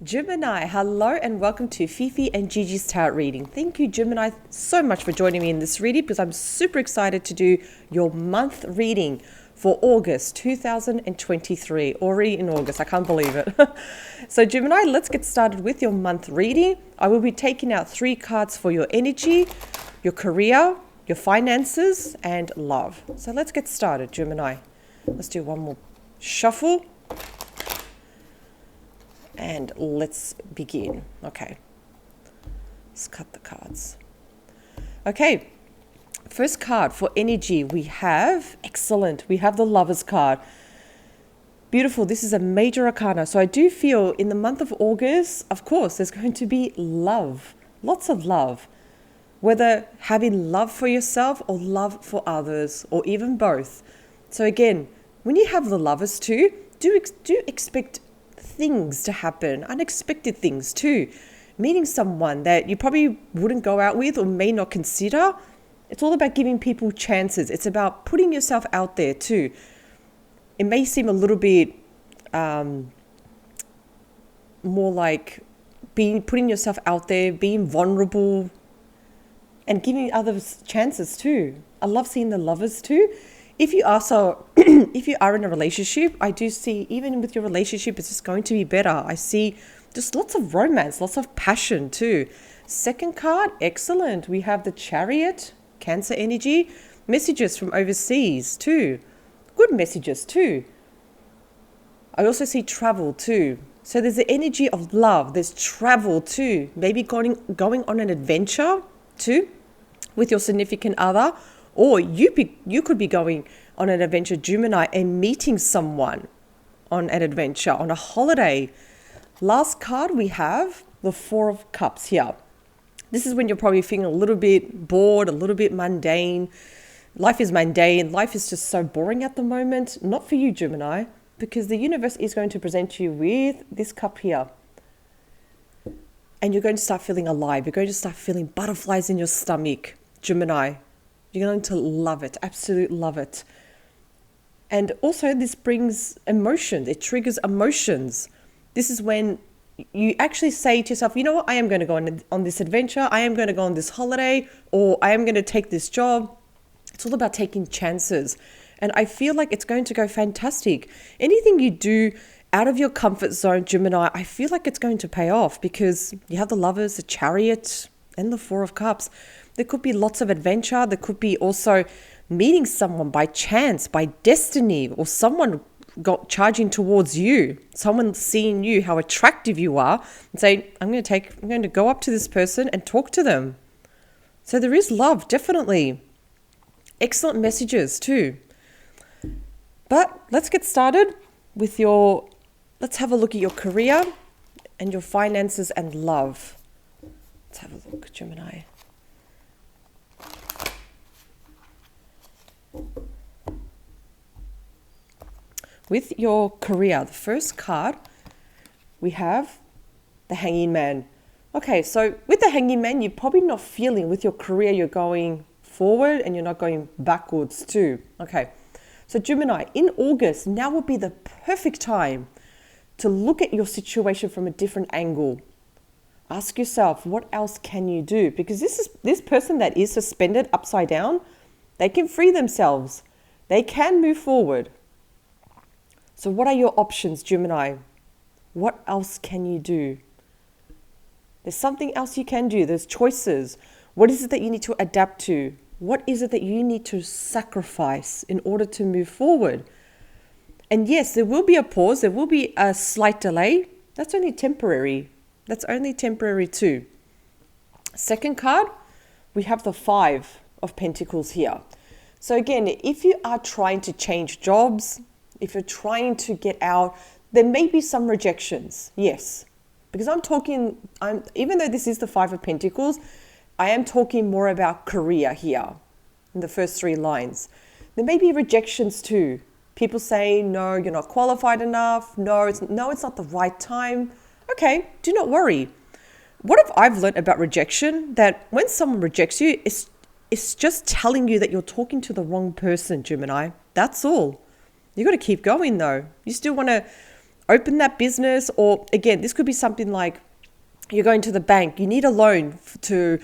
Gemini, hello and welcome to Fifi and Gigi's Tarot reading. Thank you, Gemini, so much for joining me in this reading because I'm super excited to do your month reading for August 2023. Already in August, I can't believe it. So Gemini, let's get started with your month reading. I will be taking out 3 cards for your energy, your career, your finances, and love. So let's get started, Gemini. Let's do one more shuffle. And let's begin. Okay, let's cut the cards. Okay, first card for energy we have, excellent, we have the Lovers card. Beautiful, this is a major arcana. So I do feel in the month of August, of course, there's going to be love, lots of love. Whether having love for yourself or love for others, or even both. So again, when you have the Lovers too, do expect things to happen, unexpected things too. Meeting someone that you probably wouldn't go out with or may not consider. It's all about giving people chances. It's about putting yourself out there too. It may seem a little bit more like putting yourself out there, being vulnerable, and giving others chances too. I love seeing the Lovers too. If you are in a relationship, I do see, even with your relationship, it's just going to be better. I see just lots of romance, lots of passion too. Second card, excellent. We have the Chariot, Cancer energy, messages from overseas too. Good messages too. I also see travel too. So there's the energy of love. There's travel too. Maybe going on an adventure too with your significant other. Or you could be going on an adventure, Gemini, and meeting someone on an adventure, on a holiday. Last card we have, the Four of Cups here. This is when you're probably feeling a little bit bored, a little bit mundane. Life is mundane. Life is just so boring at the moment. Not for you, Gemini, because the universe is going to present you with this cup here. And you're going to start feeling alive. You're going to start feeling butterflies in your stomach, Gemini. You're going to love it, absolutely love it. And also this brings emotion, it triggers emotions. This is when you actually say to yourself, you know what, I am going to go on this adventure, I am going to go on this holiday, or I am going to take this job. It's all about taking chances. And I feel like it's going to go fantastic. Anything you do out of your comfort zone, Gemini, I feel like it's going to pay off because you have the Lovers, the Chariot, and the Four of Cups. There could be lots of adventure. There could be also meeting someone by chance, by destiny, or someone charging towards you, someone seeing you, how attractive you are, and saying, I'm going to go up to this person and talk to them. So there is love, definitely. Excellent messages too. But let's get started with let's have a look at your career and your finances and love. Let's have a look, Gemini. With your career, the first card, we have the Hanging Man. Okay, so with the Hanging Man, you're probably not feeling with your career you're going forward and you're not going backwards too. Okay, so Gemini, in August, now would be the perfect time to look at your situation from a different angle. Ask yourself, what else can you do? Because this person that is suspended upside down, they can free themselves. They can move forward. So what are your options, Gemini? What else can you do? There's something else you can do. There's choices. What is it that you need to adapt to? What is it that you need to sacrifice in order to move forward? And yes, there will be a pause. There will be a slight delay. That's only temporary. That's only temporary too. Second card, we have the Five of Pentacles here. So again, if you are trying to change jobs, if you're trying to get out, there may be some rejections, yes. Because even though this is the Five of Pentacles, I am talking more about career here in the first 3 lines. There may be rejections too. People saying, no, you're not qualified enough. No, it's not the right time. Okay, do not worry. What have I learned about rejection? That when someone rejects you, it's just telling you that you're talking to the wrong person, Gemini. That's all. You got to keep going though. You still want to open that business. Or again, this could be something like you're going to the bank, you need a loan to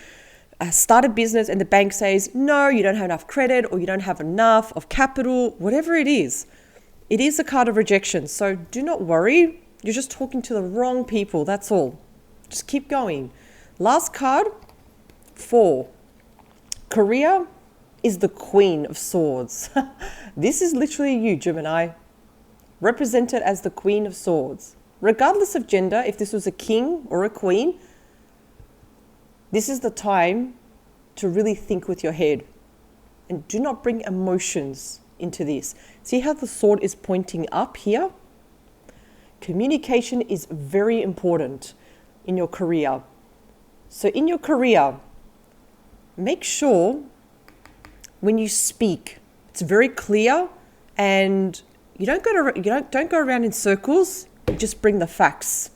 start a business, and the bank says, no, you don't have enough credit, or you don't have enough of capital, whatever it is. It is a card of rejection. So do not worry. You're just talking to the wrong people. That's all. Just keep going. Last card, 4. Career is the Queen of Swords. This is literally you, Gemini, represented as the Queen of Swords. Regardless of gender, if this was a king or a queen, this is the time to really think with your head and do not bring emotions into this. See how the sword is pointing up here? Communication is very important in your career. So in your career, make sure when you speak, it's very clear, and you don't go around in circles. Just bring the facts.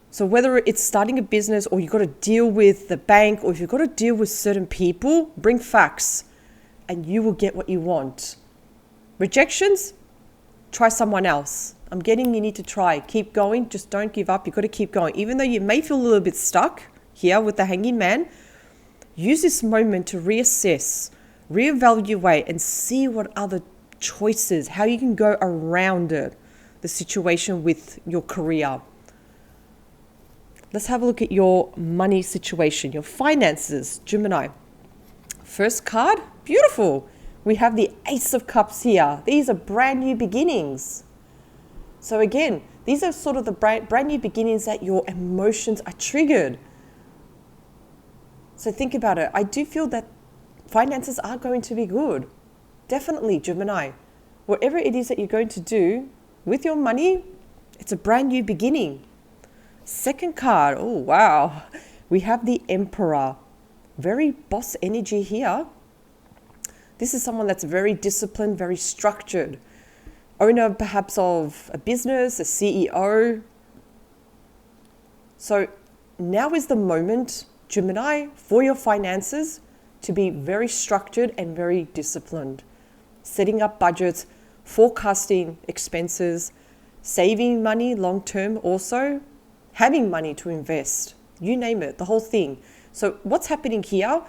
So whether it's starting a business, or you've got to deal with the bank, or if you've got to deal with certain people, bring facts and you will get what you want. Rejections, try someone else. I'm getting you need to try. Keep going. Just don't give up. You've got to keep going. Even though you may feel a little bit stuck here with the Hanging Man, use this moment to reassess, reevaluate, and see what other choices, how you can go around it, the situation with your career. Let's have a look at your money situation, your finances, Gemini. First card, beautiful. We have the Ace of Cups here. These are brand new beginnings. So again, these are sort of the brand new beginnings that your emotions are triggered. So think about it. I do feel that finances are going to be good. Definitely, Gemini. Whatever it is that you're going to do with your money, it's a brand new beginning. Second card, oh wow. We have the Emperor. Very boss energy here. This is someone that's very disciplined, very structured. Owner perhaps of a business, a CEO. So now is the moment, Gemini, for your finances to be very structured and very disciplined. Setting up budgets, forecasting expenses, saving money long term also, having money to invest, you name it, the whole thing. So what's happening here?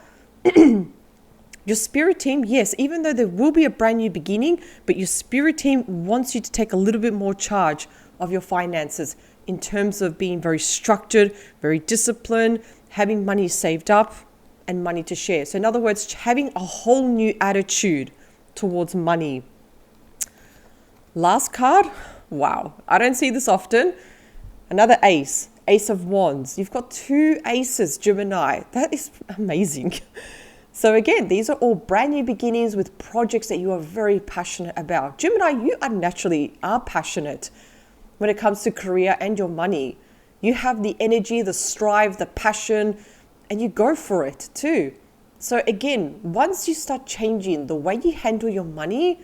Your spirit team, yes, even though there will be a brand new beginning, but your spirit team wants you to take a little bit more charge of your finances in terms of being very structured, very disciplined, having money saved up and money to share. So in other words, having a whole new attitude towards money. Last card, wow, I don't see this often. Another ace, Ace of Wands. You've got 2 aces, Gemini. That is amazing. So again, these are all brand new beginnings with projects that you are very passionate about. Gemini, you are naturally passionate when it comes to career and your money. You have the energy, the strive, the passion, and you go for it too. So again, once you start changing the way you handle your money,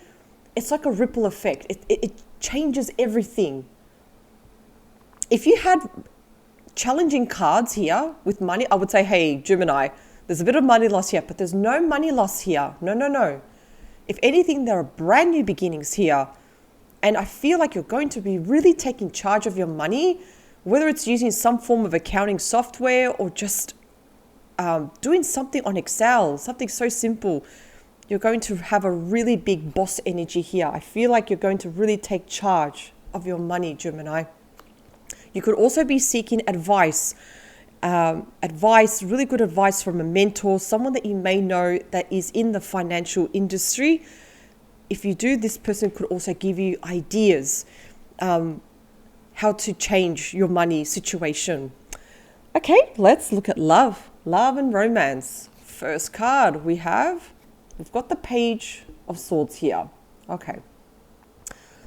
it's like a ripple effect. It changes everything. If you had challenging cards here with money, I would say, hey, Gemini, there's a bit of money loss here, but there's no money loss here. No. If anything, there are brand new beginnings here. And I feel like you're going to be really taking charge of your money, whether it's using some form of accounting software or just doing something on Excel, something so simple. You're going to have a really big boss energy here. I feel like you're going to really take charge of your money, Gemini. You could also be seeking advice, really good advice from a mentor, someone that you may know that is in the financial industry. If you do, this person could also give you ideas how to change your money situation. Okay, let's look at love and romance. First card we've got the Page of Swords here. Okay,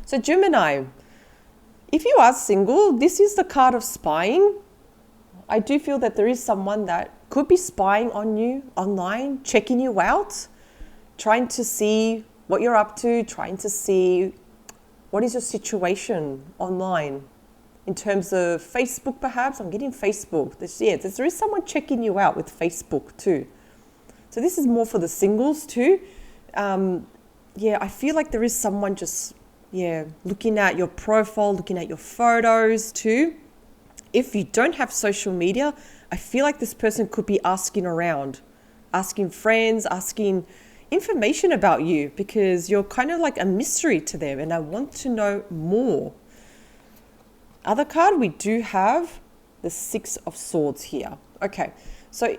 so Gemini, if you are single, this is the card of spying. I do feel that there is someone that could be spying on you online, checking you out, trying to see what you're up to, trying to see what is your situation online. In terms of Facebook, perhaps, I'm getting Facebook. There is someone checking you out with Facebook too. So this is more for the singles too. I feel like there is someone just Yeah, looking at your profile, looking at your photos too. If you don't have social media, I feel like this person could be asking around, asking friends, asking information about you because you're kind of like a mystery to them and I want to know more. Other card, we do have the Six of Swords here. Okay, so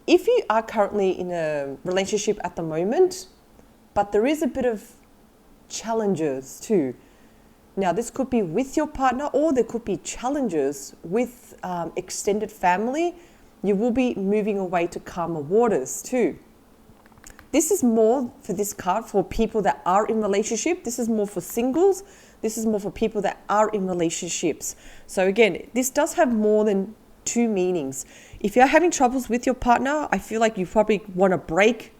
if you are currently in a relationship at the moment, but there is a bit of challenges too. Now, this could be with your partner or there could be challenges with extended family. You will be moving away to calmer waters too. This is more for this card for people that are in relationship. This is more for singles. This is more for people that are in relationships. So again, this does have more than two meanings. If you're having troubles with your partner, I feel like you probably want to break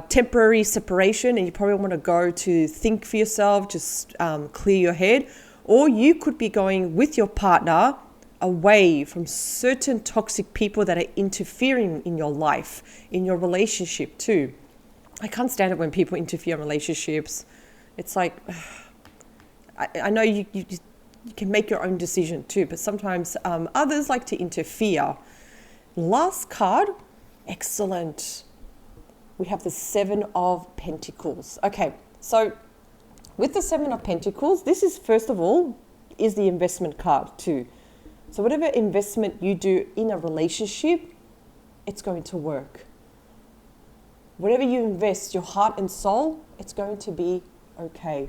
temporary separation and you probably want to go to think for yourself, just clear your head. Or you could be going with your partner away from certain toxic people that are interfering in your life, in your relationship too. I can't stand it when people interfere in relationships. It's like, I know you can make your own decision too, but sometimes others like to interfere. Last card, excellent. We have the Seven of Pentacles. Okay, so with the Seven of Pentacles, this is first of all, is the investment card too. So whatever investment you do in a relationship, it's going to work. Whatever you invest, your heart and soul, it's going to be okay.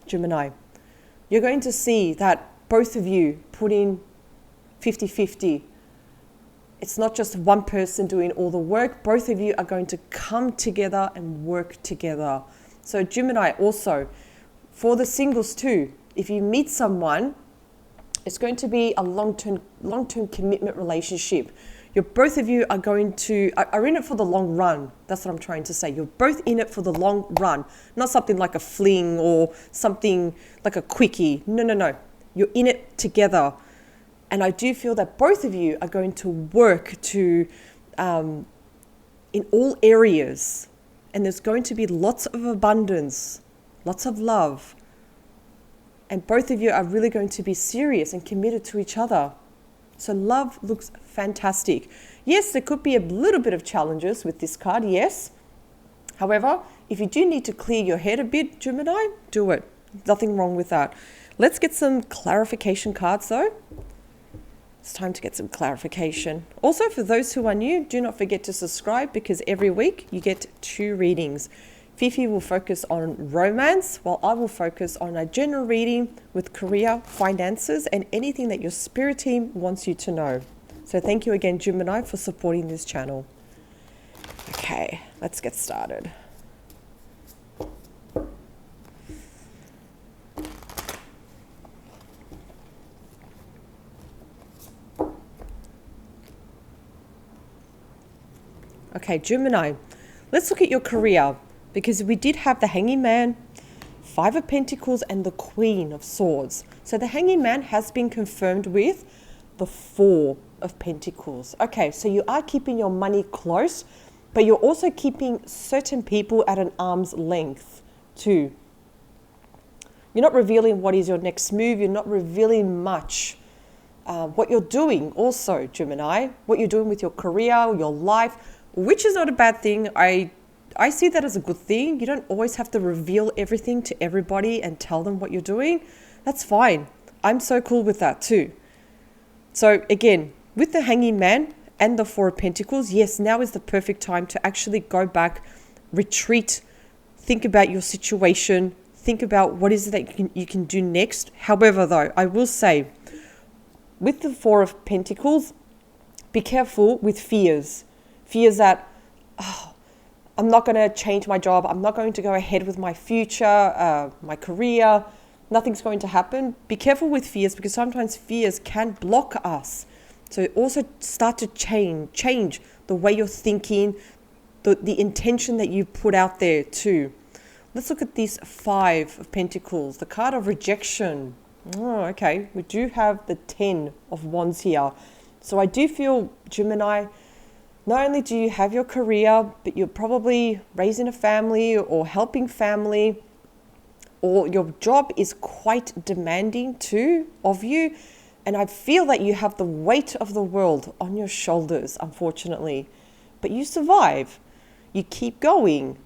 Gemini, you're going to see that both of you put in 50-50. It's not just one person doing all the work. Both of you are going to come together and work together. So Gemini also, for the singles too, if you meet someone, it's going to be a long-term commitment relationship. Both of you are are in it for the long run. That's what I'm trying to say. You're both in it for the long run, not something like a fling or something like a quickie. No. You're in it together. And I do feel that both of you are going to work to in all areas. And there's going to be lots of abundance, lots of love. And both of you are really going to be serious and committed to each other. So love looks fantastic. Yes, there could be a little bit of challenges with this card, yes. However, if you do need to clear your head a bit, Gemini, do it. Nothing wrong with that. Let's get some clarification cards though. It's time to get some clarification. Also, for those who are new, do not forget to subscribe because every week you get 2 readings. Fifi will focus on romance, while I will focus on a general reading with career, finances, and anything that your spirit team wants you to know. So thank you again, Gemini, for supporting this channel. Okay, let's get started. Okay, Gemini, let's look at your career. Because we did have the Hanging Man, 5 of Pentacles, and the Queen of Swords. So the Hanging Man has been confirmed with the 4 of Pentacles. Okay, so you are keeping your money close, but you're also keeping certain people at an arm's length too. You're not revealing what is your next move. You're not revealing much. What you're doing also, Gemini, what you're doing with your career, your life, which is not a bad thing. I see that as a good thing. You don't always have to reveal everything to everybody and tell them what you're doing. That's fine. I'm so cool with that too. So again, with the Hanging Man and the 4 of Pentacles, yes, now is the perfect time to actually go back, retreat, think about your situation, think about what is it that you can do next. However, though, I will say, with the 4 of Pentacles, be careful with fears. Fears that, I'm not going to change my job. I'm not going to go ahead with my future, my career. Nothing's going to happen. Be careful with fears because sometimes fears can block us. So also start to change the way you're thinking, the intention that you put out there too. Let's look at these 5 of Pentacles, the card of rejection. Oh, okay. We do have the 10 of Wands here. So I do feel, Gemini, not only do you have your career, but you're probably raising a family or helping family. or your job is quite demanding too of you. And I feel that you have the weight of the world on your shoulders, unfortunately. But you survive. You keep going.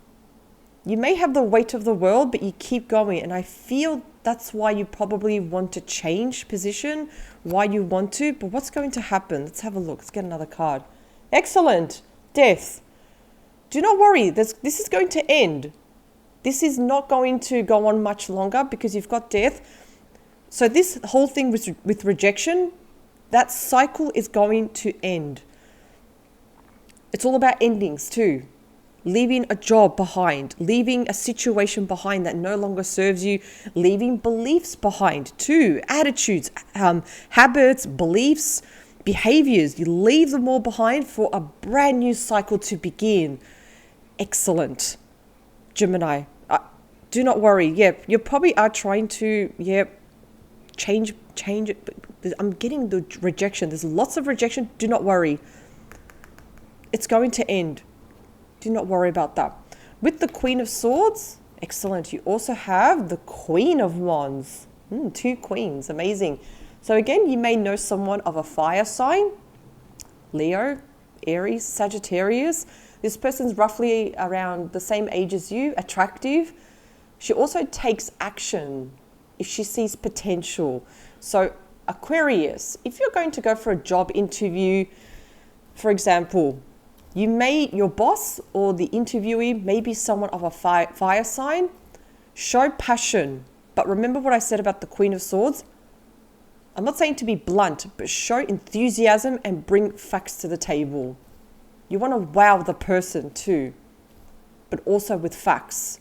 You may have the weight of the world, but you keep going. And I feel that's why you probably want to change position, why you want to. But what's going to happen? Let's have a look. Let's get another card. Excellent. Death. Do not worry. This is going to end. This is not going to go on much longer because you've got death. So this whole thing with rejection, that cycle is going to end. It's all about endings too. Leaving a job behind, leaving a situation behind that no longer serves you, leaving beliefs behind too, attitudes, habits, beliefs, behaviors. You leave them all behind for a brand new cycle to begin. Excellent. Gemini, do not worry. Yeah, you probably are trying to, change it. But I'm getting the rejection. There's lots of rejection. Do not worry. It's going to end. Do not worry about that. With the Queen of Swords, excellent. You also have the Queen of Wands. 2 queens, amazing. So again, you may know someone of a fire sign, Leo, Aries, Sagittarius. This person's roughly around the same age as you, attractive. She also takes action if she sees potential. So Aquarius, if you're going to go for a job interview, for example, your boss or the interviewee may be someone of a fire sign. Show passion. But remember what I said about the Queen of Swords? I'm not saying to be blunt, but show enthusiasm and bring facts to the table. You want to wow the person too, but also with facts.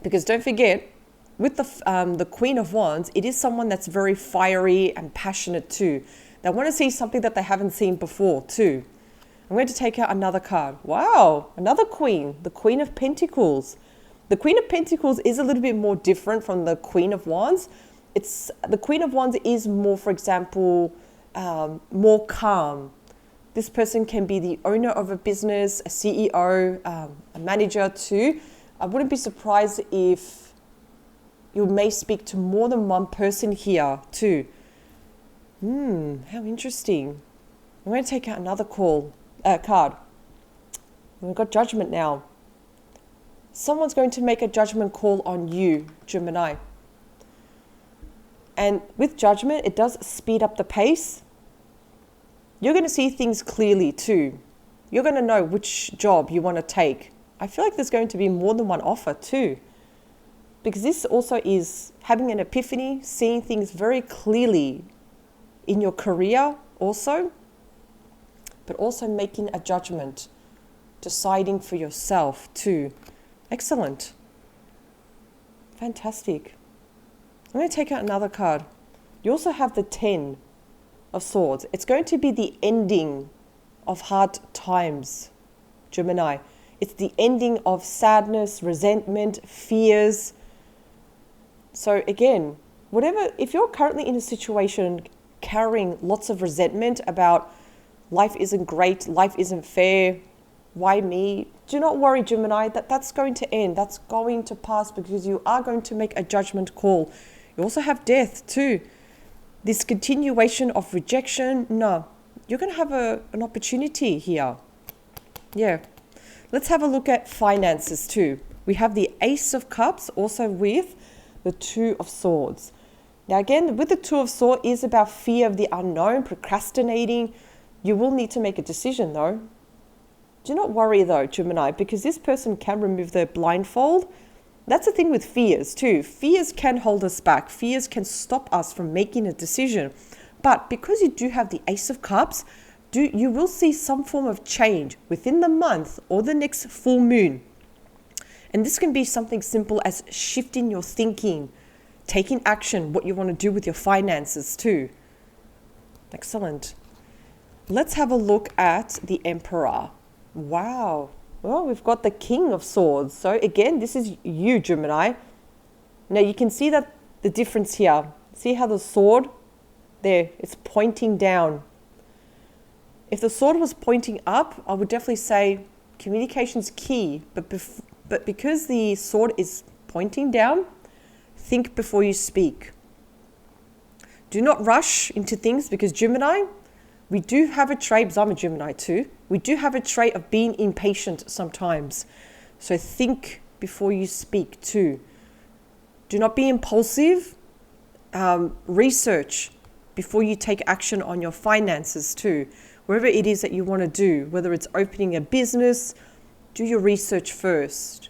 Because don't forget, with the Queen of Wands, it is someone that's very fiery and passionate too. They want to see something that they haven't seen before too. I'm going to take out another card. Wow, another queen, the Queen of Pentacles. The Queen of Pentacles is a little bit more different from the Queen of Wands. The Queen of Wands is more, for example, more calm. This person can be the owner of a business, a CEO, a manager too. I wouldn't be surprised if you may speak to more than one person here too. How interesting. I'm going to take out another card. We've got Judgment now. Someone's going to make a judgment call on you, Gemini. And with Judgment, it does speed up the pace. You're going to see things clearly too. You're going to know which job you want to take. I feel like there's going to be more than one offer too. Because this also is having an epiphany, seeing things very clearly in your career also, but also making a judgment, deciding for yourself too. Excellent. Fantastic. I'm going to take out another card. You also have the 10 of Swords. It's going to be the ending of hard times, Gemini. It's the ending of sadness, resentment, fears. So again, if you're currently in a situation carrying lots of resentment about life isn't great, life isn't fair, why me? Do not worry, Gemini, that's going to end. That's going to pass because you are going to make a judgment call. You also have death too. This continuation of rejection, no. You're going to have an opportunity here. Yeah. Let's have a look at finances too. We have the Ace of Cups also with the 2 of Swords. Now again, with the 2 of Swords is about fear of the unknown, procrastinating. You will need to make a decision though. Do not worry though, Gemini, because this person can remove their blindfold. That's the thing with fears too. Fears can hold us back. Fears can stop us from making a decision. But because you do have the Ace of Cups, you will see some form of change within the month or the next full moon. And this can be something simple as shifting your thinking, taking action, what you want to do with your finances too. Excellent. Let's have a look at the Emperor. Wow. Well, we've got the King of Swords. So again, this is you, Gemini. Now you can see that the difference here. See how the sword there, it's pointing down. If the sword was pointing up, I would definitely say communication's key. But because the sword is pointing down. Think before you speak. Do not rush into things, because Gemini, we do have a trait, because I'm a Gemini too, we do have a trait of being impatient sometimes. So think before you speak too. Do not be impulsive. Research before you take action on your finances too. Wherever it is that you want to do, whether it's opening a business, do your research first.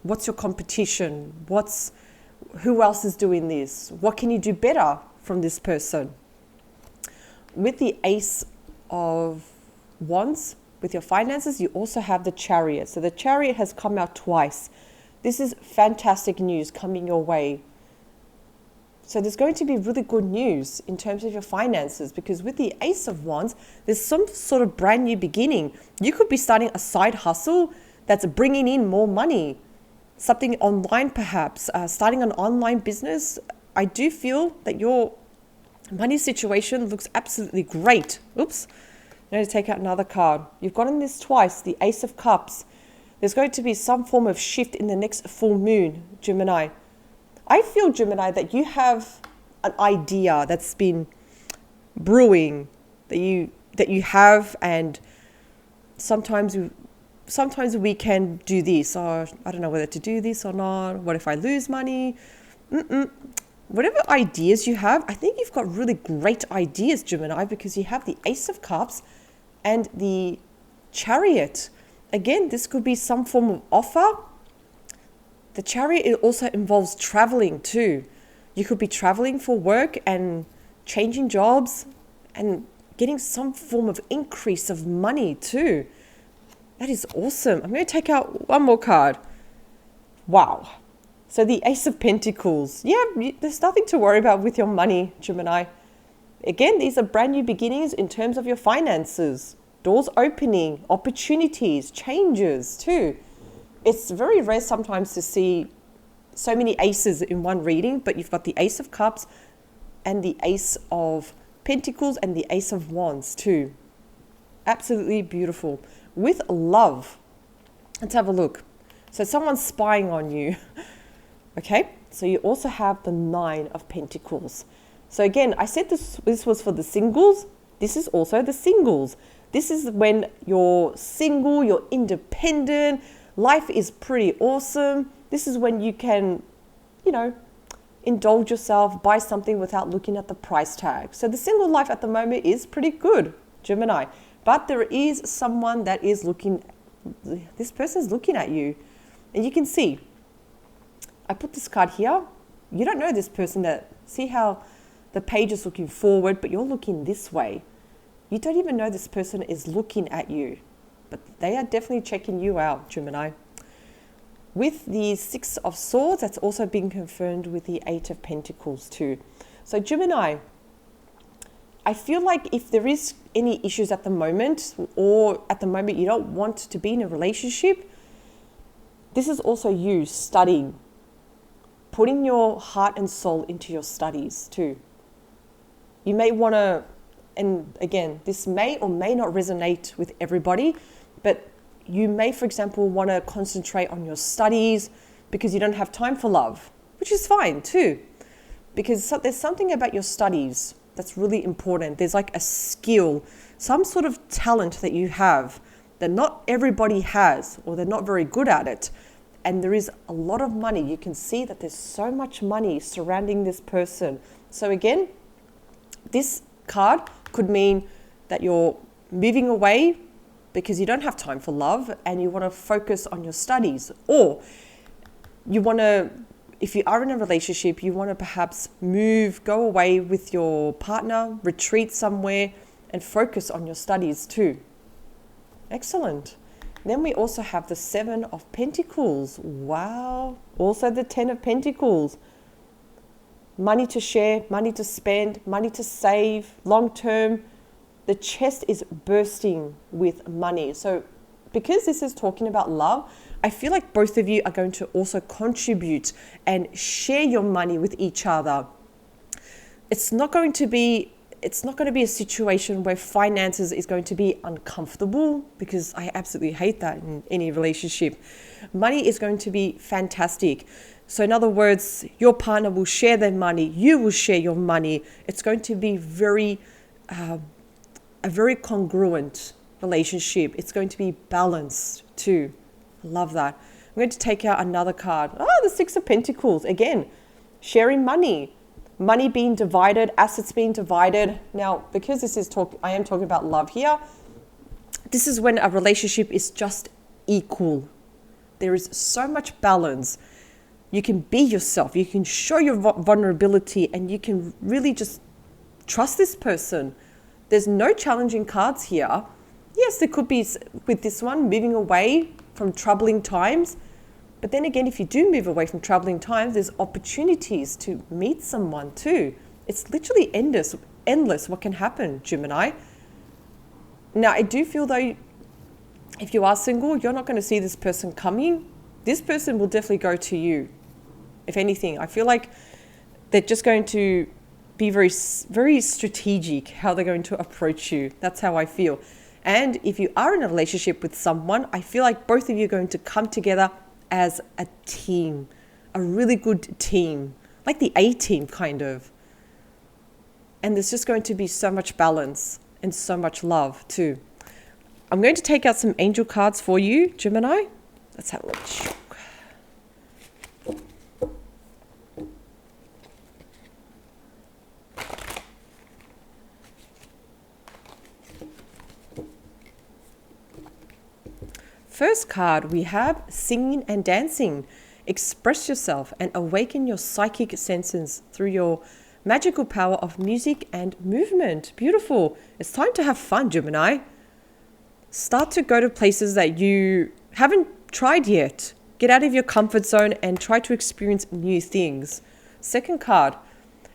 What's your competition? Who else is doing this? What can you do better from this person? With the Ace of Wands, with your finances, you also have the Chariot. So the Chariot has come out twice. This is fantastic news coming your way. So there's going to be really good news in terms of your finances, because with the Ace of Wands, there's some sort of brand new beginning. You could be starting a side hustle that's bringing in more money. Something online perhaps, starting an online business. I do feel that your money situation looks absolutely great. Oops, I'm going to take out another card. You've gotten this twice, the Ace of Cups. There's going to be some form of shift in the next full moon, Gemini. I feel, Gemini, that you have an idea that's been brewing, that you have, and sometimes we can do this, or I don't know whether to do this or not. What if I lose money? Whatever ideas you have, I think you've got really great ideas, Gemini, because you have the Ace of Cups and the Chariot. Again, this could be some form of offer. The Chariot, it also involves traveling too. You could be traveling for work and changing jobs and getting some form of increase of money too. That is awesome. I'm going to take out one more card. Wow. So the Ace of Pentacles. Yeah, there's nothing to worry about with your money, Gemini. Again, these are brand new beginnings in terms of your finances. Doors opening, opportunities, changes too. It's very rare sometimes to see so many aces in one reading, but you've got the Ace of Cups and the Ace of Pentacles and the Ace of Wands too. Absolutely beautiful. With love, let's have a look. So someone's spying on you. Okay, so you also have the Nine of Pentacles. So again, I said this was for the singles. This is also the singles. This is when you're single, you're independent, life is pretty awesome. This is when you can, indulge yourself, buy something without looking at the price tag. So the single life at the moment is pretty good, Gemini. But there is someone that is this person's looking at you. And you can see, I put this card here. You don't know this person. See how the page is looking forward, but you're looking this way. You don't even know this person is looking at you, but they are definitely checking you out, Gemini. With the Six of Swords, that's also been confirmed with the Eight of Pentacles too. So Gemini, I feel like if there is any issues at the moment, or at the moment you don't want to be in a relationship, this is also you studying, putting your heart and soul into your studies too. You may want to, and again, this may or may not resonate with everybody, but you may, for example, want to concentrate on your studies because you don't have time for love, which is fine too. Because there's something about your studies that's really important. There's like a skill, some sort of talent that you have that not everybody has, or they're not very good at it. And there is a lot of money. You can see that there's so much money surrounding this person. So again, this card could mean that you're moving away because you don't have time for love and you want to focus on your studies. Or you want to, if you are in a relationship, you want to perhaps go away with your partner, retreat somewhere and focus on your studies too. Excellent. Then we also have the Seven of Pentacles. Wow. Also the Ten of Pentacles. Money to share, money to spend, money to save, long term. The chest is bursting with money. So because this is talking about love, I feel like both of you are going to also contribute and share your money with each other. It's not going to be a situation where finances is going to be uncomfortable, because I absolutely hate that in any relationship. Money is going to be fantastic. So in other words, your partner will share their money. You will share your money. It's going to be a very congruent relationship. It's going to be balanced too. I love that. I'm going to take out another card. The Six of Pentacles. Again, sharing money. Money being divided, assets being divided. Now, because I am talking about love here, this is when a relationship is just equal. There is so much balance. You can be yourself. You can show your vulnerability, and you can really just trust this person. There's no challenging cards here. Yes, there could be, with this one, moving away from troubling times. But then again, if you do move away from troubling times, there's opportunities to meet someone too. It's literally endless what can happen, Gemini. Now, I do feel though, if you are single, you're not going to see this person coming. This person will definitely go to you. If anything, I feel like they're just going to be very, very strategic how they're going to approach you. That's how I feel. And if you are in a relationship with someone, I feel like both of you are going to come together as a team, a really good team, like the A-team kind of. And there's just going to be so much balance and so much love too. I'm going to take out some angel cards for you, Gemini. Let's have a look. First card, we have singing and dancing. Express yourself and awaken your psychic senses through your magical power of music and movement. Beautiful. It's time to have fun, Gemini. Start to go to places that you haven't tried yet. Get out of your comfort zone and try to experience new things. Second card,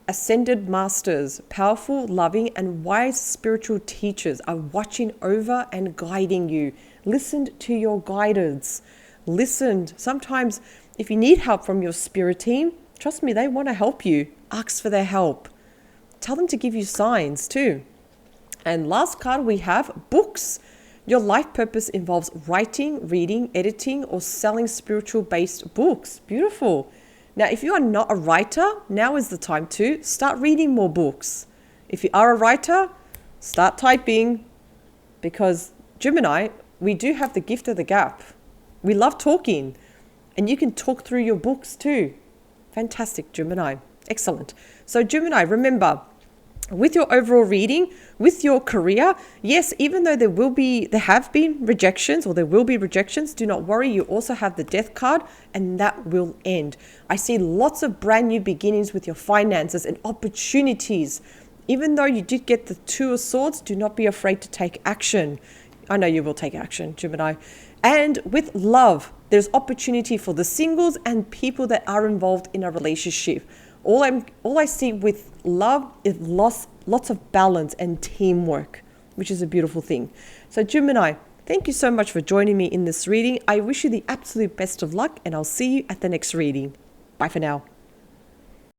ascended masters, powerful, loving, and wise spiritual teachers are watching over and guiding you. Listen to your guidance. Listen. Sometimes if you need help from your spirit team, trust me, they want to help you. Ask for their help. Tell them to give you signs too. And last card, we have books. Your life purpose involves writing, reading, editing, or selling spiritual-based books. Beautiful. Now, if you are not a writer, now is the time to start reading more books. If you are a writer, start typing, because Gemini, we do have the gift of the gap. We love talking, and you can talk through your books too. Fantastic, Gemini. Excellent. So Gemini, remember, with your overall reading, with your career, yes, even though there have been rejections, or there will be rejections, do not worry. You also have the death card, and that will end. I see lots of brand new beginnings with your finances and opportunities. Even though you did get the Two of Swords, do not be afraid to take action. I know you will take action, Gemini. And with love, there's opportunity for the singles and people that are involved in a relationship. All I see with love is lots of balance and teamwork, which is a beautiful thing. So Gemini, thank you so much for joining me in this reading. I wish you the absolute best of luck, and I'll see you at the next reading. Bye for now.